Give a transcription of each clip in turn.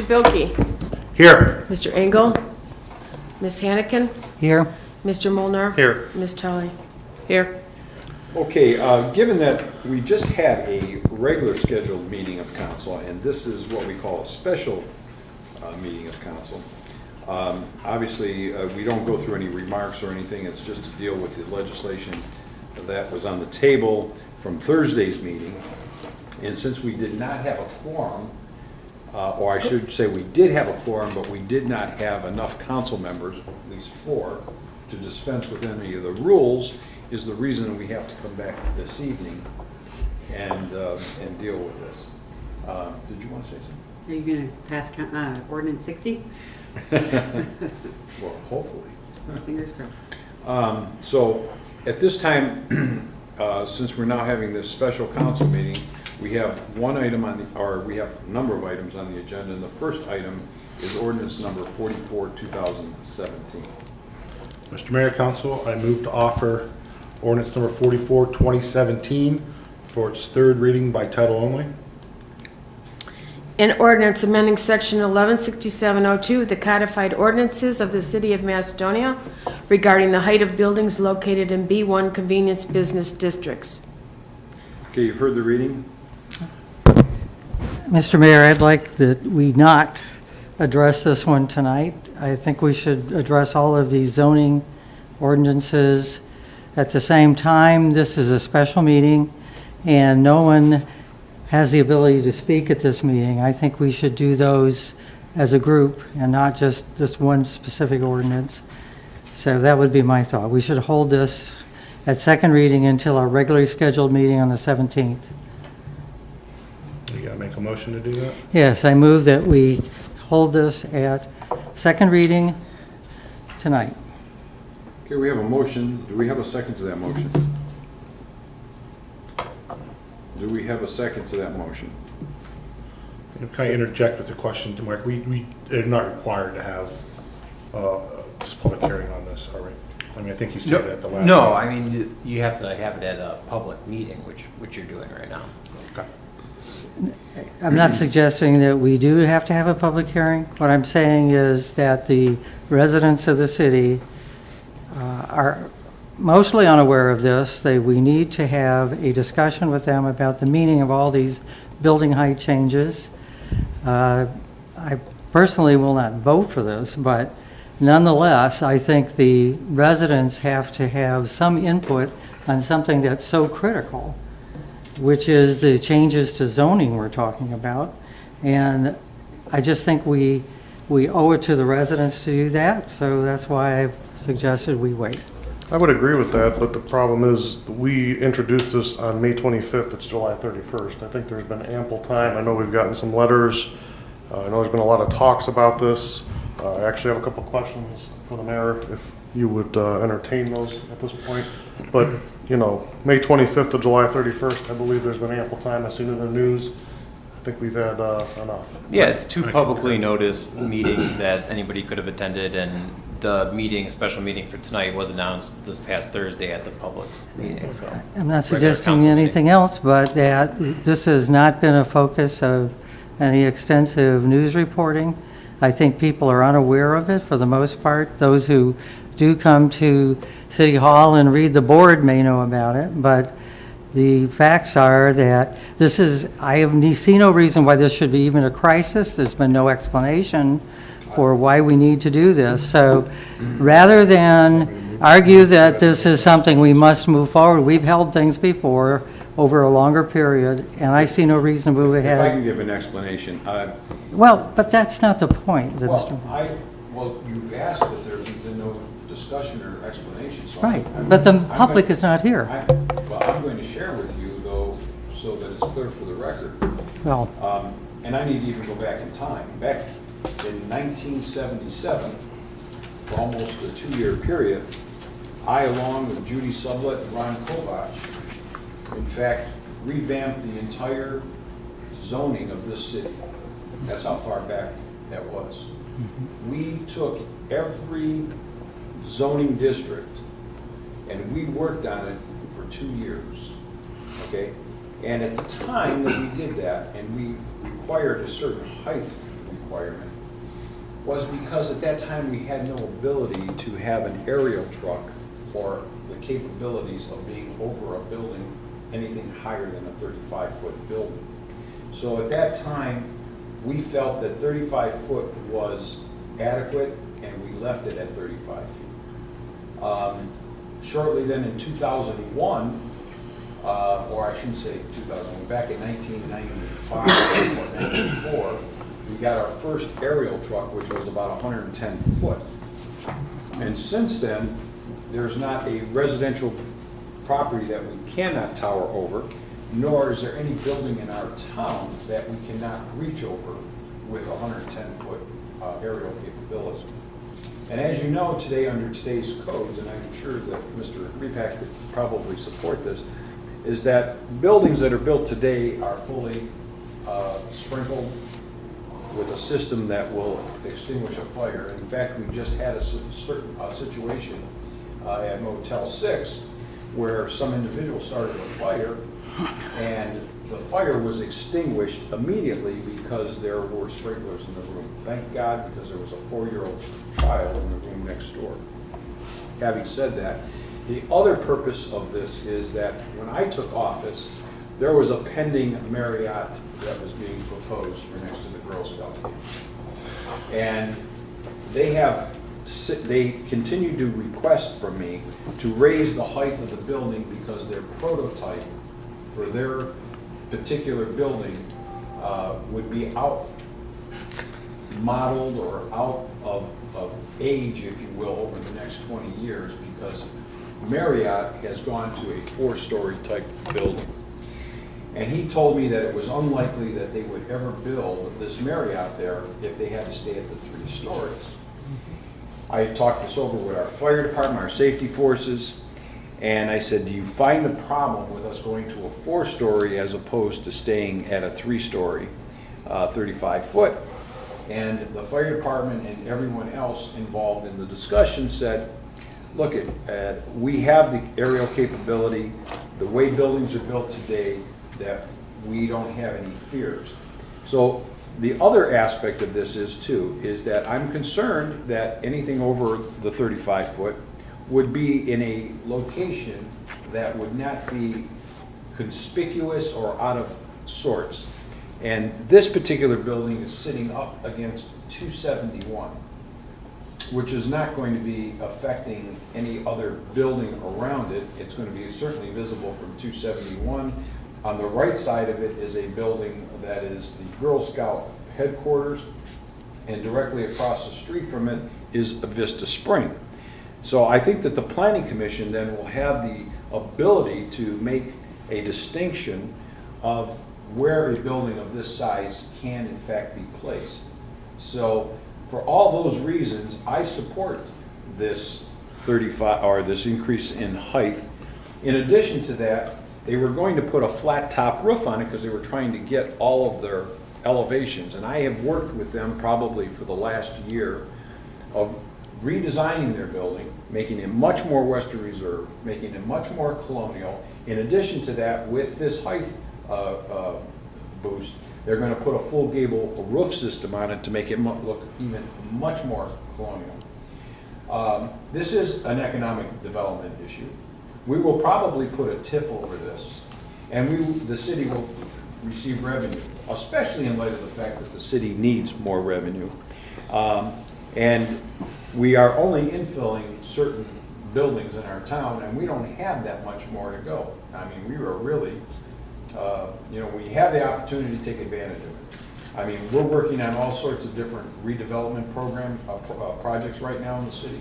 Mr. Bilkey. Here. Mr. Engel. Ms. Hannikin. Here. Mr. Molnar. Here. Ms. Tully. Here. Okay, given that we just had a regular scheduled meeting of council, and this is what we call a special meeting of council, obviously we don't go through any remarks or anything. It's just to deal with the legislation that was on the table from Thursday's meeting. And since we did not have a quorum, or I should say we did have a quorum, but we did not have enough council members, at least 4, to dispense with any of the rules, is the reason we have to come back this evening and deal with this. Did you want to say something? Are you going to pass ordinance 60? Well, hopefully. Fingers crossed. So at this time, since we're now having this special council meeting, we have one item on the, or we have a number of items on the agenda, and the first item is ordinance number 44, 2017. Mr. Mayor, Council, I move to offer ordinance number 44, 2017 for its third reading by title only. An ordinance amending section 116702 of the codified ordinances of the city of Macedonia regarding the height of buildings located in B1 convenience business districts. Okay, you've heard the reading. Mr. Mayor, I'd like that we not address this one tonight. I think we should address all of these zoning ordinances at the same time. This is a special meeting, and no one has the ability to speak at this meeting. I think we should do those as a group and not just this one specific ordinance. So that would be my thought. We should hold this at second reading until our regularly scheduled meeting on the 17th. You gotta make a motion to do that? Yes, I move that we hold this at second reading tonight. Okay, we have a motion. Do we have a second to that motion? Do we have a second to that motion? Can I interject with a question, Mark? We are not required to have this public hearing on this, are we? I mean, I think you said it at the last. No, meeting. I mean, you have to have it at a public meeting, which you're doing right now. So. Okay. I'm not suggesting that we do have to have a public hearing. What I'm saying is that the residents of the city are mostly unaware of this. We need to have a discussion with them about the meaning of all these building height changes. I personally will not vote for this, but nonetheless, I think the residents have to have some input on something that's so critical, which is the changes to zoning we're talking about. And I just think we owe it to the residents to do that, so that's why I've suggested we wait. I would agree with that, but the problem is we introduced this on May 25th. It's July 31st. I think there's been ample time. I know we've gotten some letters. I know there's been a lot of talks about this. I actually have a couple questions for the mayor, if you would entertain those at this point. But, you know, May 25th to July 31st, I believe there's been ample time. I've seen it in the news. I think we've had enough. Yeah, it's 2 publicly noticed meetings that anybody could have attended, and the meeting, special meeting for tonight, was announced this past Thursday at the public meeting. So I'm not regular suggesting council anything else, but that this has not been a focus of any extensive news reporting. I think people are unaware of it for the most part. Those who do come to City Hall and read the board may know about it, but the facts are that this is, I see no reason why this should be even a crisis. There's been no explanation for why we need to do this. So rather than argue that this is something we must move forward, we've held things before over a longer period, and I see no reason to move If I ahead. can give an explanation. Well, but that's not the point. Well, you've asked that there's been no discussion or explanation. So Right, but the public is not here. Well, I'm going to share with you, though, so that it's clear for the record. Well, And I need to even go back in time. Back in 1977, for almost a 2-year period, I, along with Judy Sublett and Ron Kovach, in fact, revamped the entire zoning of this city. That's how far back that was. We took every zoning district and we worked on it for 2 years, okay? And at the time that we did that, and we required a certain height requirement was because at that time we had no ability to have an aerial truck or the capabilities of being over a building anything higher than a 35-foot building. So at that time, we felt that 35 foot was adequate, and we left it at 35 feet. Shortly then in 2001, or I shouldn't say 2001, back in 1995 or 94, we got our first aerial truck, which was about 110 foot. And since then, there's not a residential property that we cannot tower over, nor is there any building in our town that we cannot reach over with 110-foot aerial capability. And as you know today, under today's codes, and I'm sure that Mr. Repack could probably support this, is that buildings that are built today are fully sprinkled with a system that will extinguish a fire. In fact, we just had a situation at Motel 6 where some individual started a fire, and the fire was extinguished immediately because there were sprinklers in the room. Thank God, because there was a 4-year-old child in the room next door. Having said that, the other purpose of this is that when I took office, there was a pending Marriott that was being proposed for next to the Girl Scout camp. And they continue to request from me to raise the height of the building because their prototype for their particular building would be out modeled or out of age, if you will, over the next 20 years, because Marriott has gone to a 4-story type building. And he told me that it was unlikely that they would ever build this Marriott there if they had to stay at the 3 stories. I talked this over with our fire department, our safety forces, and I said, do you find a problem with us going to a 4-story as opposed to staying at a 3-story, 35-foot? And the fire department and everyone else involved in the discussion said, look, we have the aerial capability, the way buildings are built today, that we don't have any fears. So the other aspect of this is that I'm concerned that anything over the 35-foot would be in a location that would not be conspicuous or out of sorts. And this particular building is sitting up against 271, which is not going to be affecting any other building around it. It's going to be certainly visible from 271. On the right side of it is a building that is the Girl Scout headquarters, and directly across the street from it is a Vista Spring. So I think that the Planning Commission then will have the ability to make a distinction of where a building of this size can in fact be placed. So for all those reasons, I support this 35 or this increase in height. In addition to that, they were going to put a flat top roof on it because they were trying to get all of their elevations. And I have worked with them probably for the last year of redesigning their building, making it much more Western Reserve, making it much more colonial. In addition to that, with this height boost, they're going to put a full gable roof system on it to make it look even much more colonial. This is an economic development issue. We will probably put a TIF over this, and the city will receive revenue, especially in light of the fact that the city needs more revenue. And we are only infilling certain buildings in our town, and we don't have that much more to go. I mean, we were really, we have the opportunity to take advantage of it. I mean, we're working on all sorts of different redevelopment programs, projects right now in the city.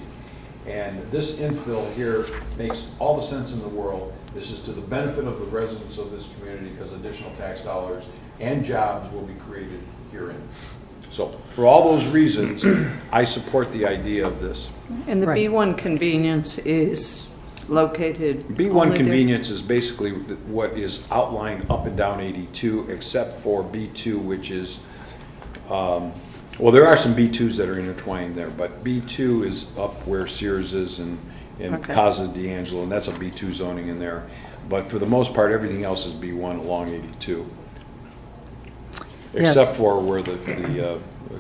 And this infill here makes all the sense in the world. This is to the benefit of the residents of this community because additional tax dollars and jobs will be created herein. So for all those reasons, I support the idea of this. And the Right. B1 convenience is located B1 only there? convenience is basically what is outlined up and down 82, except for B2, which is, well, there are some B2s that are intertwined there, but B2 is up where Sears is and Okay. Casa D'Angelo, and that's a B2 zoning in there. But for the most part, everything else is B1 along 82. except for where the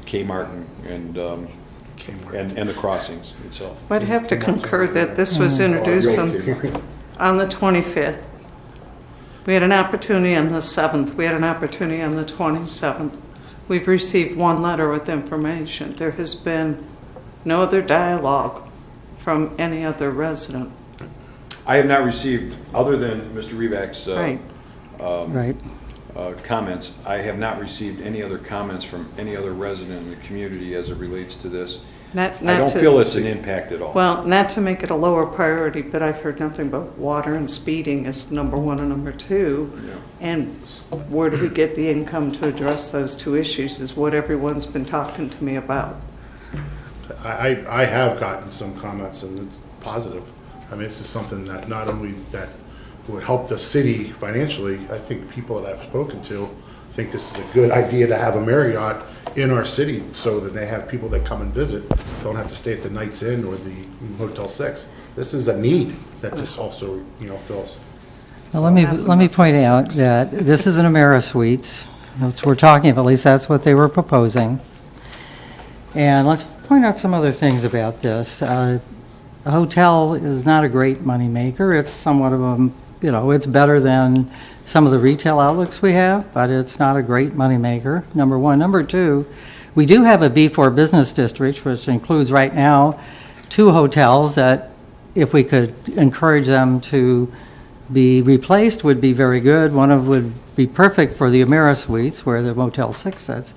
Kmart and Kmart. and the crossings itself. I'd have to concur that this was introduced The old Kmart. on the 25th. We had an opportunity on the 7th. We had an opportunity on the 27th. We've received one letter with information. There has been no other dialogue from any other resident. I have not received, other than Mr. Reback's Right. Right. comments, I have not received any other comments from any other resident in the community as it relates to this. I don't feel it's an impact at all. Well, not to make it a lower priority, but I've heard nothing but water and speeding is number one and number two. Yeah. And where do we get the income to address those two issues is what everyone's been talking to me about. I have gotten some comments, and it's positive. I mean, this is something that not only that would help the city financially, I think people that I've spoken to think this is a good idea to have a Marriott in our city so that they have people that come and visit, don't have to stay at the Knights Inn or the Motel 6. This is a need that this also, fills. Well, let me point out that this is an AmeriSuites, which we're talking about, at least that's what they were proposing. And let's point out some other things about this. A hotel is not a great moneymaker. It's somewhat of a, it's better than some of the retail outlets we have, but it's not a great moneymaker, number one. Number two, we do have a B4 business district, which includes right now 2 hotels that if we could encourage them to be replaced would be very good. One of would be perfect for the AmeriSuites where the Motel 6 is.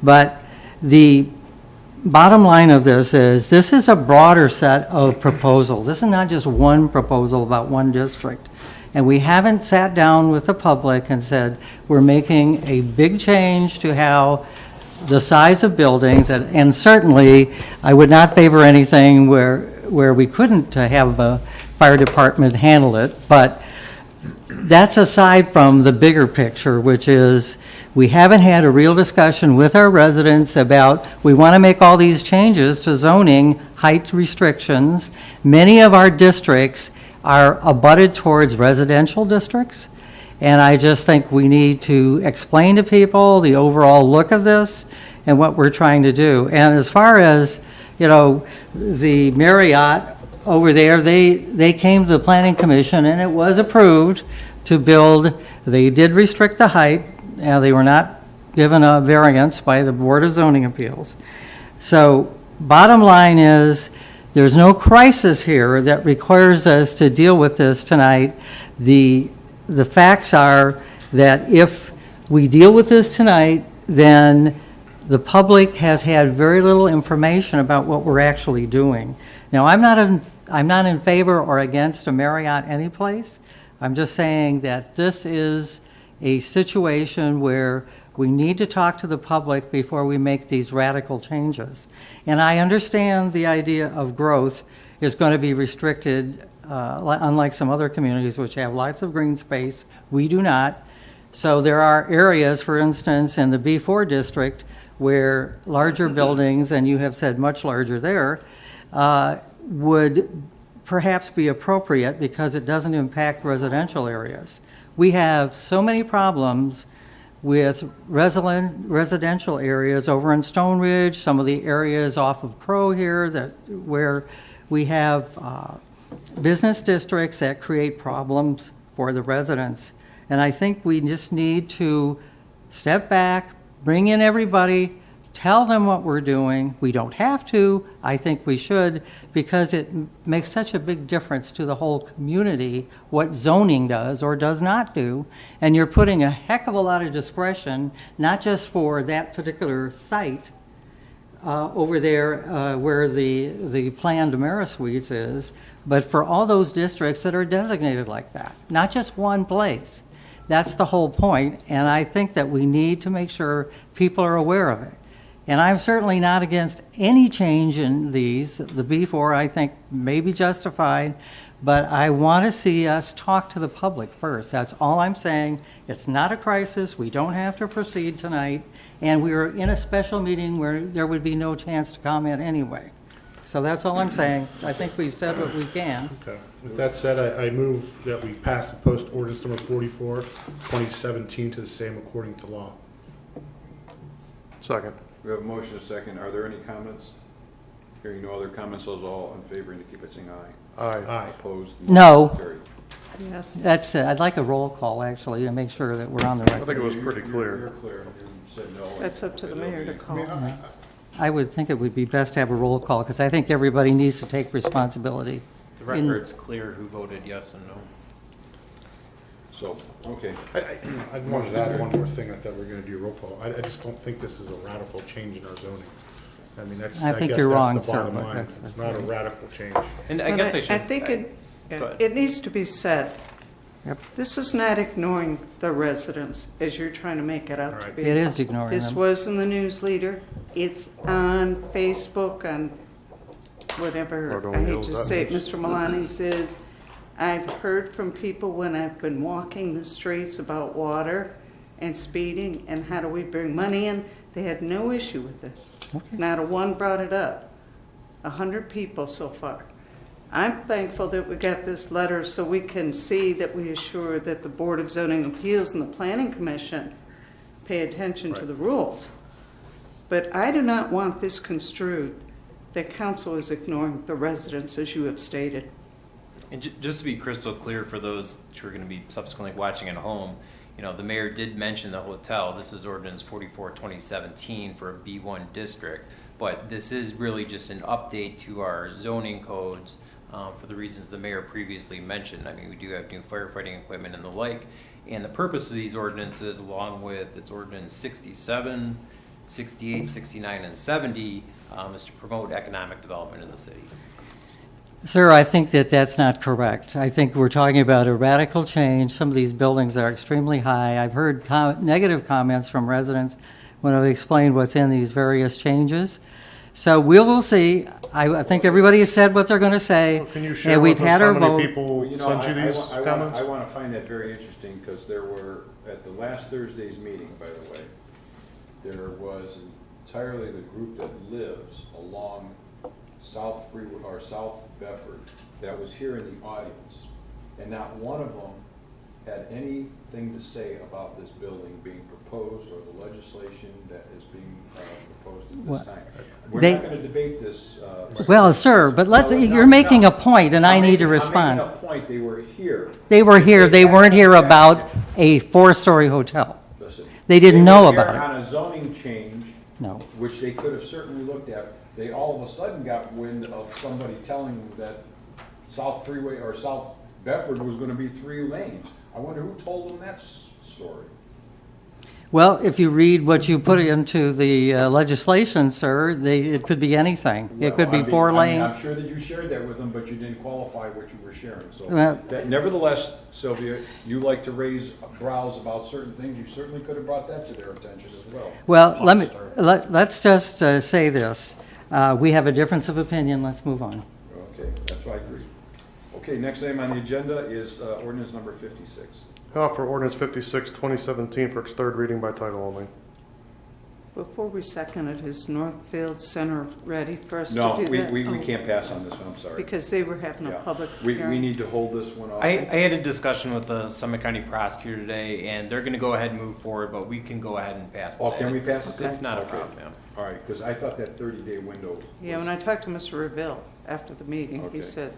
But the bottom line of this is a broader set of proposals. This is not just one proposal about one district. And we haven't sat down with the public and said, we're making a big change to how the size of buildings, and certainly I would not favor anything where we couldn't have a fire department handle it, but that's aside from the bigger picture, which is we haven't had a real discussion with our residents about we want to make all these changes to zoning height restrictions. Many of our districts are abutted towards residential districts, and I just think we need to explain to people the overall look of this and what we're trying to do. And as far as, the Marriott over there, they came to the Planning Commission and it was approved to build. They did restrict the height, and they were not given a variance by the Board of Zoning Appeals. So bottom line is, there's no crisis here that requires us to deal with this tonight. The facts are that if we deal with this tonight, then the public has had very little information about what we're actually doing. Now, I'm not in favor or against a Marriott anyplace. I'm just saying that this is a situation where we need to talk to the public before we make these radical changes. And I understand the idea of growth is going to be restricted, unlike some other communities which have lots of green space. We do not. So there are areas, for instance, in the B4 district where larger buildings, and you have said much larger there, would perhaps be appropriate because it doesn't impact residential areas. We have so many problems with residential areas over in Stone Ridge, some of the areas off of Crow here where we have business districts that create problems for the residents. And I think we just need to step back, bring in everybody, tell them what we're doing. We don't have to. I think we should, because it makes such a big difference to the whole community what zoning does or does not do. And you're putting a heck of a lot of discretion, not just for that particular site over there where the planned AmeriSuites is, but for all those districts that are designated like that, not just one place. That's the whole point, and I think that we need to make sure people are aware of it. And I'm certainly not against any change in these. The B4, I think, may be justified, but I want to see us talk to the public first. That's all I'm saying. It's not a crisis. We don't have to proceed tonight, and we are in a special meeting where there would be no chance to comment anyway. So that's all I'm saying. I think we've said what we can. Okay. With that said, I move that we pass the post ordinance number 44, 2017 to the same according to law. Second. We have a motion and a second. Are there any comments? Hearing no other comments, those all in favor indicate by saying aye. Aye. Aye. Opposed? No. Motion carried. Yes. That's, I'd like a roll call, actually, to make sure that we're on the I right. think it was pretty You're clear. clear. You said no. That's up to the mayor to call. I would think it would be best to have a roll call, because I think everybody needs to take responsibility. The record's clear who voted yes and no. So, okay. I wanted to add one more thing. I thought we were gonna do a roll call. I just don't think this is a radical change in our zoning. I mean, that's, I I think guess you're that's wrong, the sir, bottom but line. that's It's okay. not a radical change. And I But guess I should. I think Go ahead. it needs to be said. Yep. This is not ignoring the residents, as you're trying to make it out to Right. be. It is ignoring This them. was in the news leader. It's on Facebook, on whatever, Or don't I we hate know to that say it, much? Mr. Malani says, I've heard from people when I've been walking the streets about water and speeding and how do we bring money in. They had no issue with this. Not a one brought it up. 100 people so far. I'm thankful that we got this letter so we can see that we assure that the Board of Zoning Appeals and the Planning Commission pay attention to the rules. But I do not want this construed that council is ignoring the residents, as you have stated. And just to be crystal clear for those who are going to be subsequently watching at home, you know, the mayor did mention the hotel. This is ordinance 44-2017 for a B1 district, but this is really just an update to our zoning codes for the reasons the mayor previously mentioned. I mean, we do have new firefighting equipment and the like, and the purpose of these ordinances, along with its ordinance 67, 68, 69, and 70, is to promote economic development in the city. Sir, I think that that's not correct. I think we're talking about a radical change. Some of these buildings are extremely high. I've heard negative comments from residents when I've explained what's in these various changes. So we will see. I think everybody has said what they're going to say. Can you share and with we've us had how our many vote. people Well, sent you these comments? I want to find that very interesting, because there were, at the last Thursday's meeting, by the way, there was entirely the group that lives along South Freeway, or South Bedford, that was here in the audience, and not one of them had anything to say about this building being proposed or the legislation that is being proposed at Well, this time. We're they- not going to debate this. Well, sir, but No, you're making a point, and I need to respond. I'm making a point. They were here. They were here. They weren't here about a four-story hotel. Listen, They didn't were know here about it. on a zoning change, No. which they could have certainly looked at. They all of a sudden got wind of somebody telling them that South Freeway or South Bedford was going to be 3 lanes. I wonder who told them that story. Well, if you read what you put into the legislation, sir, it could be anything. It could be Well, 4 I mean, lanes. I'm sure that you shared that with them, but you didn't qualify what you were sharing. So, Well- nevertheless, Sylvia, you like to raise brows about certain things. You certainly could have brought that to their attention as well. Well, let's just say this. We have a difference of opinion. Let's move on. Okay, that's why I agree. Okay, next item on the agenda is ordinance number 56. For ordinance 56, 2017 for its third reading by title only. Before we second it, is Northfield Center ready for us to No, do that? we Oh, can't pass on this one, I'm sorry. Because they were having a Yeah. public We hearing. need to hold this one off. I had a discussion with the Summit County prosecutor today, and they're going to go ahead and move forward, but we can go ahead and pass it. Oh, can we pass it? It's not a Okay. problem, yeah. All right, because I thought that 30-day window. Yeah, when I talked to Mr. Reville after the meeting, Okay. he said,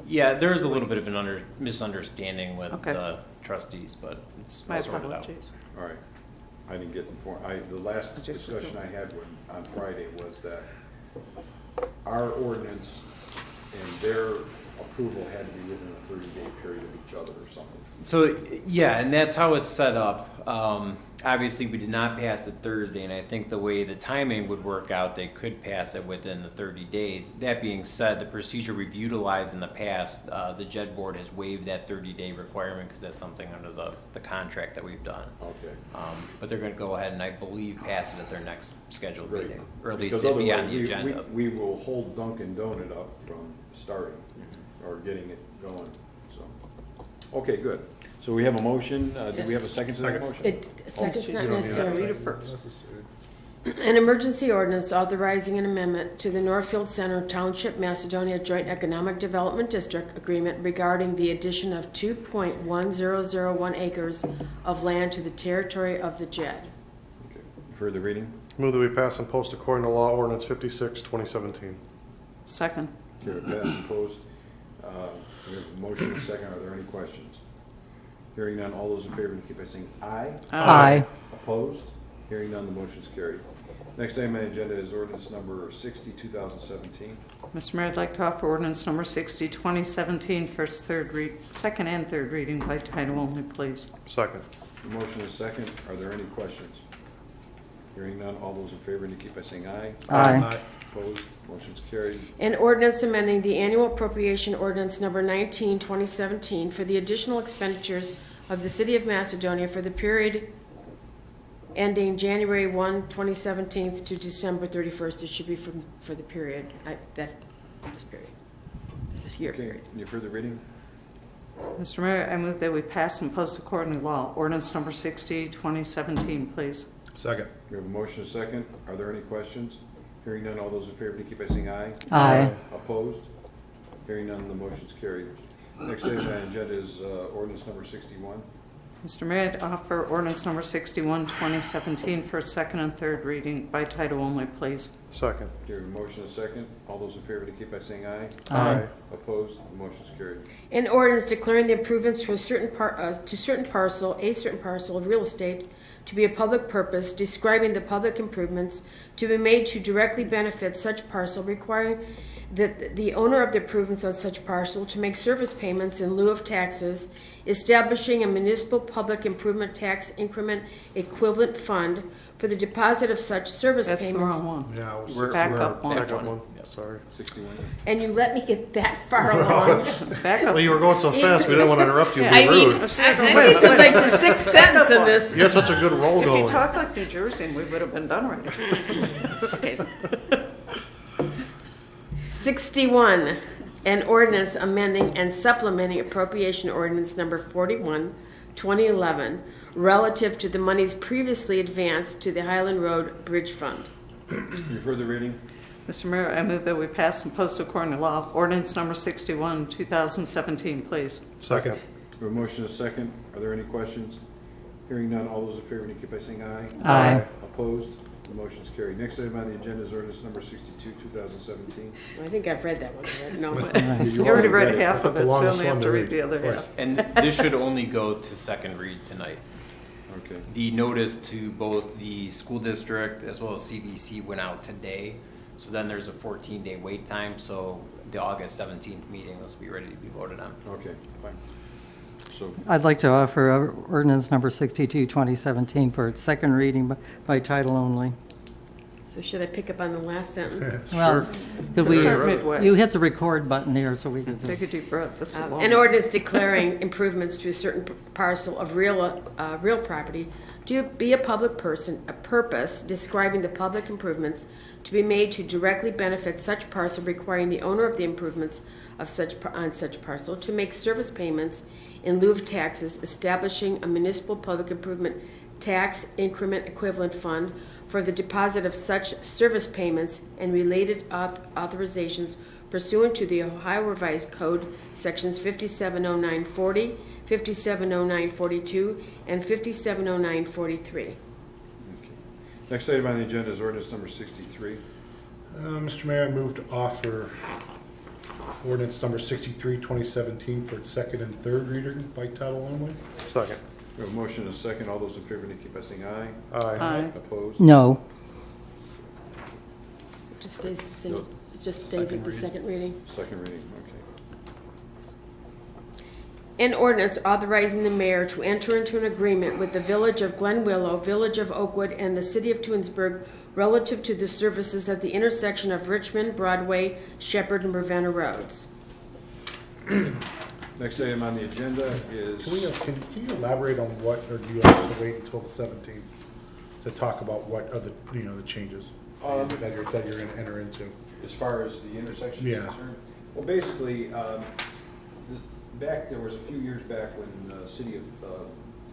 Yeah, there is a little bit of an misunderstanding with Okay. the trustees, but it's my sorted out. apologies. All right, I didn't get informed. The last I just- discussion I had on Friday was that our ordinance and their approval had to be within a 30-day period of each other or something. So, yeah, and that's how it's set up. Obviously, we did not pass it Thursday, and I think the way the timing would work out, they could pass it within the 30 days. That being said, the procedure we've utilized in the past, the JED board has waived that 30-day requirement because that's something under the contract that we've done. Okay. But they're going to go ahead and, I believe, pass it at their next scheduled Great. meeting, or at least Because it'd be on otherwise, the agenda. we will hold Dunkin' Donut up from starting or getting it going, so. Okay, good. So we have a motion. Do we have a second to that Second. motion? Second's she's- not you don't need necessary. Read it first. An emergency ordinance authorizing an amendment to the Northfield Center Township Macedonia Joint Economic Development District Agreement regarding the addition of 2.1001 acres of land to the territory of the JED. Okay. Further reading? Move that we pass and post according to law ordinance 56, 2017. Second. Okay, pass and post. We have a motion and a second. Are there any questions? Hearing none, all those in favor indicate by saying aye. Aye. Opposed? Hearing none, the motion is carried. Next item on the agenda is ordinance number 60, 2017. Mr. Mayor, I'd like to offer ordinance number 60, 2017, second and third reading by title only, please. Second. The motion is second. Are there any questions? Hearing none, all those in favor indicate by saying aye. Aye. Opposed? Motion's carried. An ordinance amending the annual appropriation ordinance number 19, 2017 for the additional expenditures of the City of Macedonia for the period ending January 1, 2017 to December 31st. It should be for the period, this year Okay, period. any further reading? Mr. Mayor, I move that we pass and post according to law ordinance number 60, 2017, please. Second. We have a motion and a second. Are there any questions? Hearing none, all those in favor indicate by saying aye. Aye. Opposed? Hearing none, the motion's carried. Next item on the agenda is ordinance number 61. Mr. Mayor, I'd offer ordinance number 61, 2017 for second and third reading by title only, please. Second. We have a motion and a second. All those in favor indicate by saying aye. Aye. Opposed? The motion's carried. An ordinance declaring the improvements to a certain parcel of real estate to be a public purpose, describing the public improvements to be made to directly benefit such parcel, requiring that the owner of the improvements on such parcel to make service payments in lieu of taxes, establishing a municipal public improvement tax increment equivalent fund for the deposit of such service That's the payments. wrong one. Yeah, Back up one. Back up one. Sorry. 61. And you let me get that far along. Back up. Well, you were going so fast, we didn't want to interrupt you and I be mean, rude. I think it's like the sixth sentence in this. You had such a good roll If you going. talked like New Jersey, we would have been done already. Okay. 61, an ordinance amending and supplementing appropriation ordinance number 41, 2011, relative to the monies previously advanced to the Highland Road Bridge Fund. Any further reading? Mr. Mayor, I move that we pass and post according to law ordinance number 61, 2017, please. Second. We have a motion and a second. Are there any questions? Hearing none, all those in favor indicate by saying aye. Aye. Opposed? The motion's carried. Next item on the agenda is ordinance number 62, 2017. I think I've read that one already. No, You already read half I of thought the it, so we longest only have one to to read read. the other Twice. half. And this should only go to second read tonight. Okay. The notice to both the school district as well as CBC went out today. So then there's a 14-day wait time, so the August 17th meeting will be ready to be voted on. Okay, fine. So, I'd like to offer ordinance number 62, 2017 for its second reading by title only. so should I pick up on the last sentence? Well, could we, Start midway. you hit the record button here so we can Take just, a deep breath. This is long. An ordinance declaring improvements to a certain parcel of real property to be a public purpose, describing the public improvements to be made to directly benefit such parcel, requiring the owner of the improvements of on such parcel to make service payments in lieu of taxes, establishing a municipal public improvement tax increment equivalent fund for the deposit of such service payments and related authorizations pursuant to the Ohio Revised Code, Sections 570940, 570942, and 570943. okay. Next item on the agenda is ordinance number 63. Mr. Mayor, I move to offer ordinance number 63, 2017 for its second and third reading by title only. second. We have a motion and a second. All those in favor indicate by saying aye. Aye. Opposed? no. It just stays the same, No. it just stays Second at the reading. second reading. Second reading, okay. An ordinance authorizing the mayor to enter into an agreement with the Village of Glen Willow, Village of Oakwood, and the City of Twinsburg relative to the services at the intersection of Richmond, Broadway, Shepherd, and Ravenna Roads. Next item on the agenda is... Can you elaborate on what, or do you have to wait until the 17th to talk about what are the, the changes that you're going to enter into? As far as the intersection is Yeah. concerned? Well, basically, there was a few years back when the city of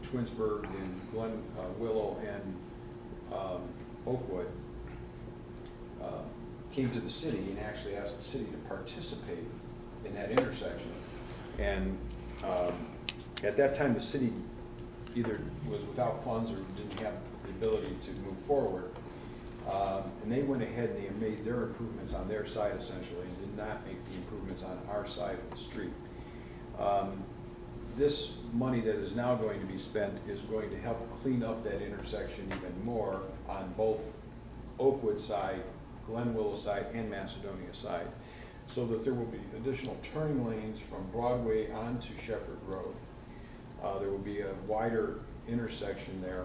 Twinsburg and Glen Willow and Oakwood came to the city and actually asked the city to participate in that intersection. And at that time, the city either was without funds or didn't have the ability to move forward. And they went ahead and they made their improvements on their side essentially, and did not make the improvements on our side of the street. This money that is now going to be spent is going to help clean up that intersection even more on both Oakwood side, Glen Willow side, and Macedonia side, so that there will be additional turning lanes from Broadway onto Shepherd Road. There will be a wider intersection there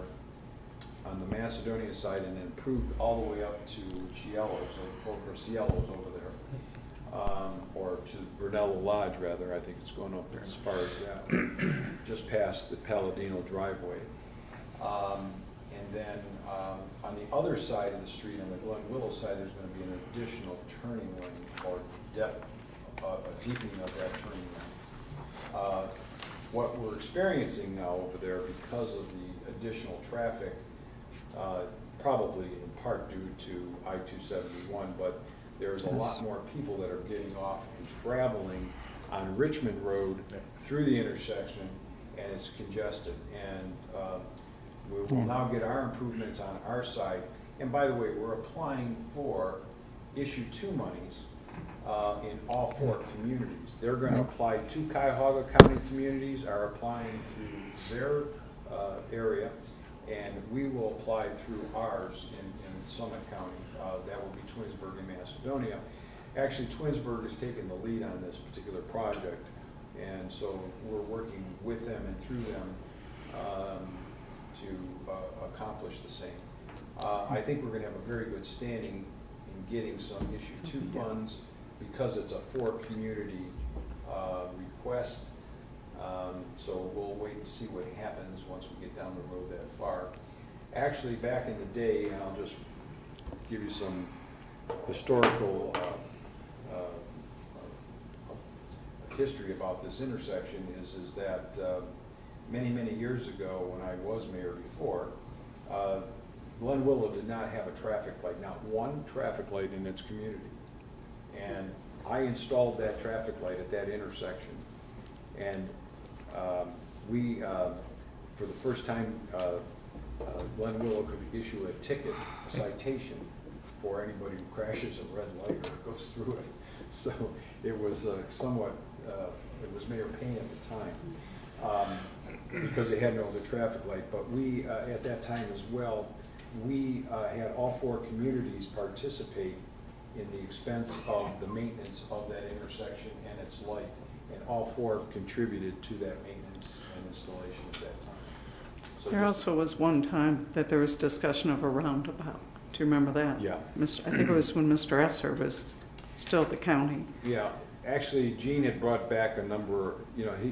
on the Macedonia side and then improved all the way up to Cielo's over there. Or to Brunello Lodge, rather. I think it's going up as far as that, just past the Palladino driveway. And then on the other side of the street, on the Glen Willow side, there's going to be an additional turning lane or a deepening of that turning lane. What we're experiencing now over there, because of the additional traffic, probably in part due to I-271, but there's a lot more people that are getting off and traveling on Richmond Road through the intersection, and it's congested. And we will now get our improvements on our side. And by the way, we're applying for issue 2 monies in all 4 communities. They're going to apply. 2 Cuyahoga County communities are applying through their area, and we will apply through ours in Summit County. That will be Twinsburg and Macedonia. Actually, Twinsburg has taken the lead on this particular project, and so we're working with them and through them to accomplish the same. I think we're going to have a very good standing in getting some issue 2 funds because it's a 4-community request. So we'll wait and see what happens once we get down the road that far. Actually, back in the day, and I'll just give you some historical history about this intersection, is that many years ago, when I was mayor before, Glen Willow did not have a traffic light, not one traffic light in its community. And I installed that traffic light at that intersection. And we, for the first time, Glen Willow could issue a ticket, a citation, for anybody who crashes a red light or goes through it. So it was somewhat, it was Mayor Payne at the time, because they had no other traffic light. But we, at that time as well, we had all 4 communities participate in the expense of the maintenance of that intersection and its light. And all 4 contributed to that maintenance and installation at that time. So There also was one time that there was discussion of a roundabout. Do you remember that? Yeah. I think it was when Mr. Esser was still at the county. Yeah, actually, Gene had brought back a number,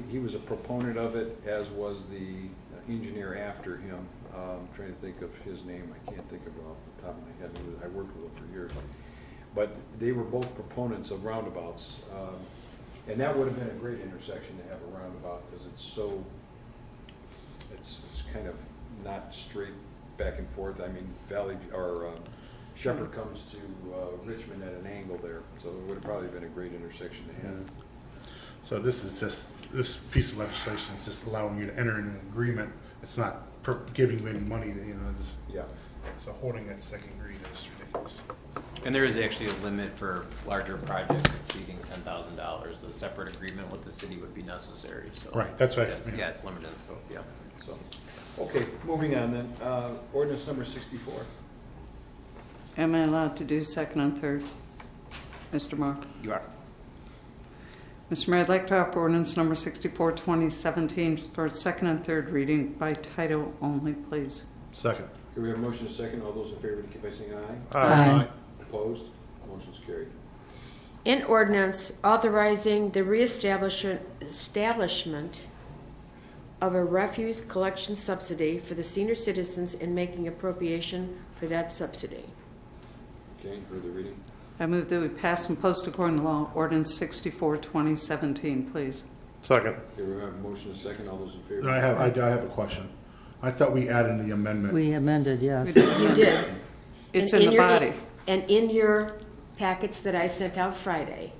he was a proponent of it, as was the engineer after him. I'm trying to think of his name. I can't think of it off the top of my head. I worked with him for years. But they were both proponents of roundabouts. And that would have been a great intersection to have a roundabout, because it's so, it's kind of not straight back and forth. I mean, Shepherd comes to Richmond at an angle there, so it would have probably been a great intersection to have. So this piece of legislation is just allowing you to enter in an agreement. It's not giving you any money, Yeah. so holding that second green is ridiculous. And there is actually a limit for larger projects exceeding $10,000. A separate agreement with the city would be necessary, so. Right, that's right. Yeah, it's limited in scope, yeah. So, okay, moving on then. Ordinance number 64. Am I allowed to do second and third? Mr. Moore? You are. Mr. Mayor, I'd like to offer ordinance number 64, 2017 for its second and third reading by title only, please. Second. Here we have motion and second. All those in favor indicate by saying aye. Aye. Opposed? Motion's carried. An ordinance authorizing the establishment of a refuse collection subsidy for the senior citizens and making appropriation for that subsidy. Okay, further reading. I move that we pass and post according to law ordinance 64, 2017, please. Second. Here we have motion and second. All those in favor? I have a question. I thought we added the amendment. We amended, yes. You did. It's And in the your- body. And in your packets that I sent out Friday,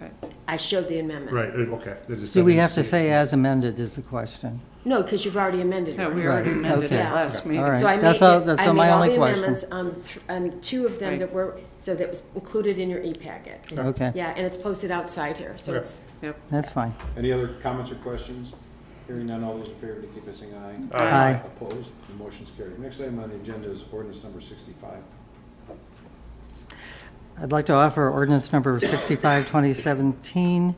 Right. I showed the amendment. Right, okay. They just Do we didn't have to see it. say as amended is the question? No, because you've already amended No, it. we already Right, amended okay. it last meeting. All right. So I That's made, all- that's I all made my all only the question. amendments on two of them Right. that were, so that was included in your e-packet. Okay, Yeah, and it's posted outside here, so Okay. it's, Yep. that's fine. Any other comments or questions? Hearing none, all those in favor indicate by saying aye. Aye. Opposed, the motion's carried. Next item on the agenda is ordinance number 65. I'd like to offer ordinance number 65, 2017.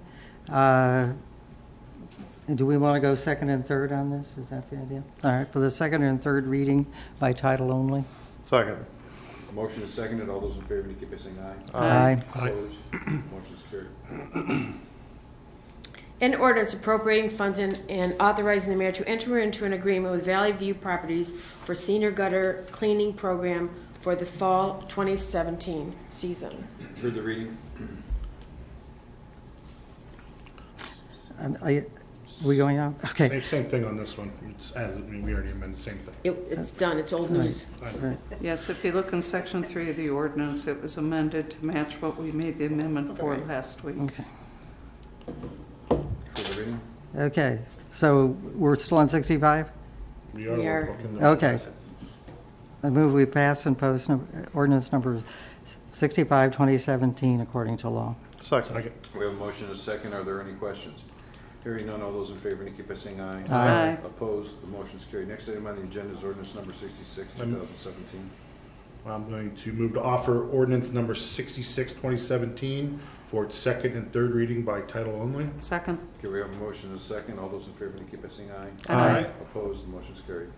Do we want to go second and third on this? Is that the idea? All right, for the second and third reading by title only. Second. Motion is seconded, all those in favor indicate by saying aye. Aye. Opposed, motion's carried. an ordinance appropriating funds and authorizing the mayor to enter into an agreement with Valley View Properties for senior gutter cleaning program for the fall 2017 season. Heard the reading? We going out? Okay. Same thing on this one. It's as, I mean, we already amended the same thing. It's done, it's old news. Right. Yes, if you look in section 3 of the ordinance, it was amended to match what we made the amendment for last week. Okay. Heard the reading? Okay, so we're still on 65? We We are. looking to- Okay. I move we pass and post ordinance number 65, 2017, according to law. Second. Second. We have a motion and a second. Are there any questions? Hearing none, all those in favor indicate by saying aye. Aye. Opposed, the motion's carried. Next item on the agenda is ordinance number 66, 2017. I'm going to move to offer ordinance number 66, 2017 for its second and third reading by title only. Second. Okay, we have a motion and a second. All those in favor indicate by saying aye. Aye. Opposed, the motion's carried.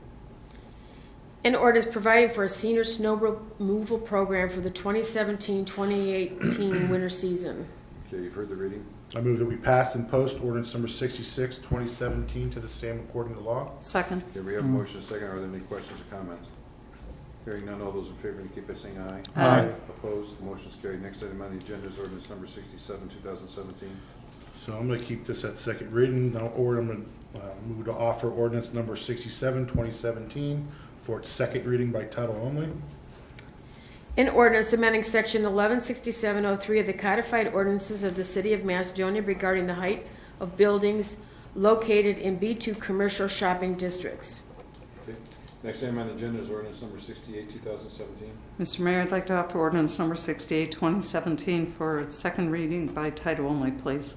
An ordinance providing for a senior snow removal program for the 2017-2018 winter season. Okay, you've heard the reading. I move that we pass and post ordinance number 66, 2017 to the same according to law. Second. Okay, we have a motion and a second. Are there any questions or comments? Hearing none, all those in favor indicate by saying aye. Aye. Opposed, the motion's carried. Next item on the agenda is ordinance number 67, 2017. So I'm going to keep this at second reading. Now, or I'm going to move to offer ordinance number 67, 2017 for its second reading by title only. An ordinance amending section 116703 of the codified ordinances of the city of Macedonia regarding the height of buildings located in B2 commercial shopping districts. Okay. Next item on the agenda is ordinance number 68, 2017. Mr. Mayor, I'd like to offer ordinance number 68, 2017 for its second reading by title only, please.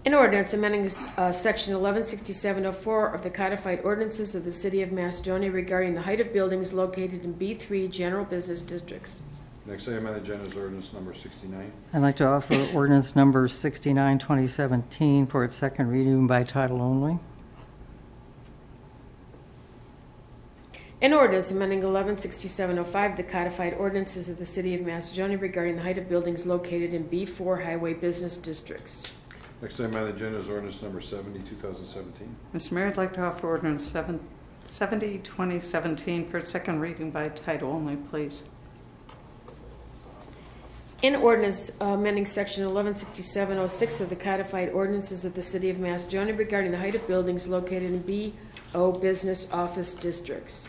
An ordinance amending section 116704 of the codified ordinances of the city of Macedonia regarding the height of buildings located in B3 general business districts. Next item on the agenda is ordinance number 69. I'd like to offer ordinance number 69, 2017 for its second reading by title only. An ordinance amending 116705 of the codified ordinances of the city of Macedonia regarding the height of buildings located in B4 highway business districts. Next item on the agenda is ordinance number 70, 2017. Mr. Mayor, I'd like to offer ordinance 70, 2017 for its second reading by title only, please. An ordinance amending section 116706 of the codified ordinances of the city of Macedonia regarding the height of buildings located in BO business office districts.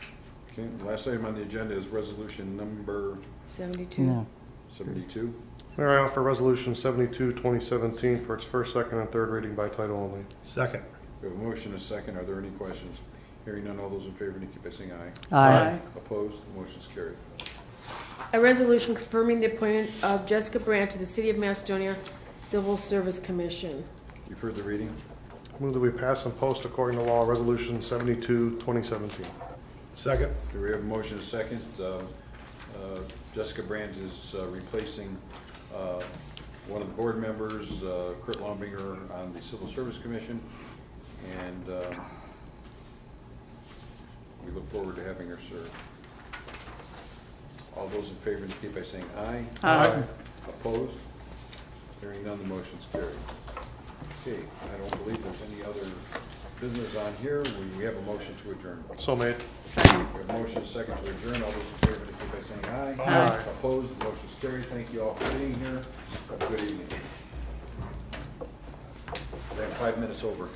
Okay, the last item on the agenda is resolution number 72. No. 72. Mayor, I offer resolution 72, 2017 for its first, second, and third reading by title only. Second. We have a motion and a second. Are there any questions? Hearing none, all those in favor indicate by saying aye. Aye. Opposed, the motion's carried. A resolution confirming the appointment of Jessica Brandt to the City of Macedonia Civil Service Commission. You've heard the reading. Move that we pass and post according to law resolution 72, 2017. Second. Okay, we have a motion and a second. Jessica Brandt is replacing one of the board members, Kurt Lombinger, on the Civil Service Commission, and we look forward to having her serve. All those in favor indicate by saying aye. Aye. Opposed? Hearing none, the motion's carried. Okay, I don't believe there's any other business on here. We have a motion to adjourn. So made. Second. We have a motion second to adjourn. All those in favor indicate by saying aye. Aye. Opposed? The motion's carried. Thank you all for being here. Have a good evening. We're at 5 minutes over.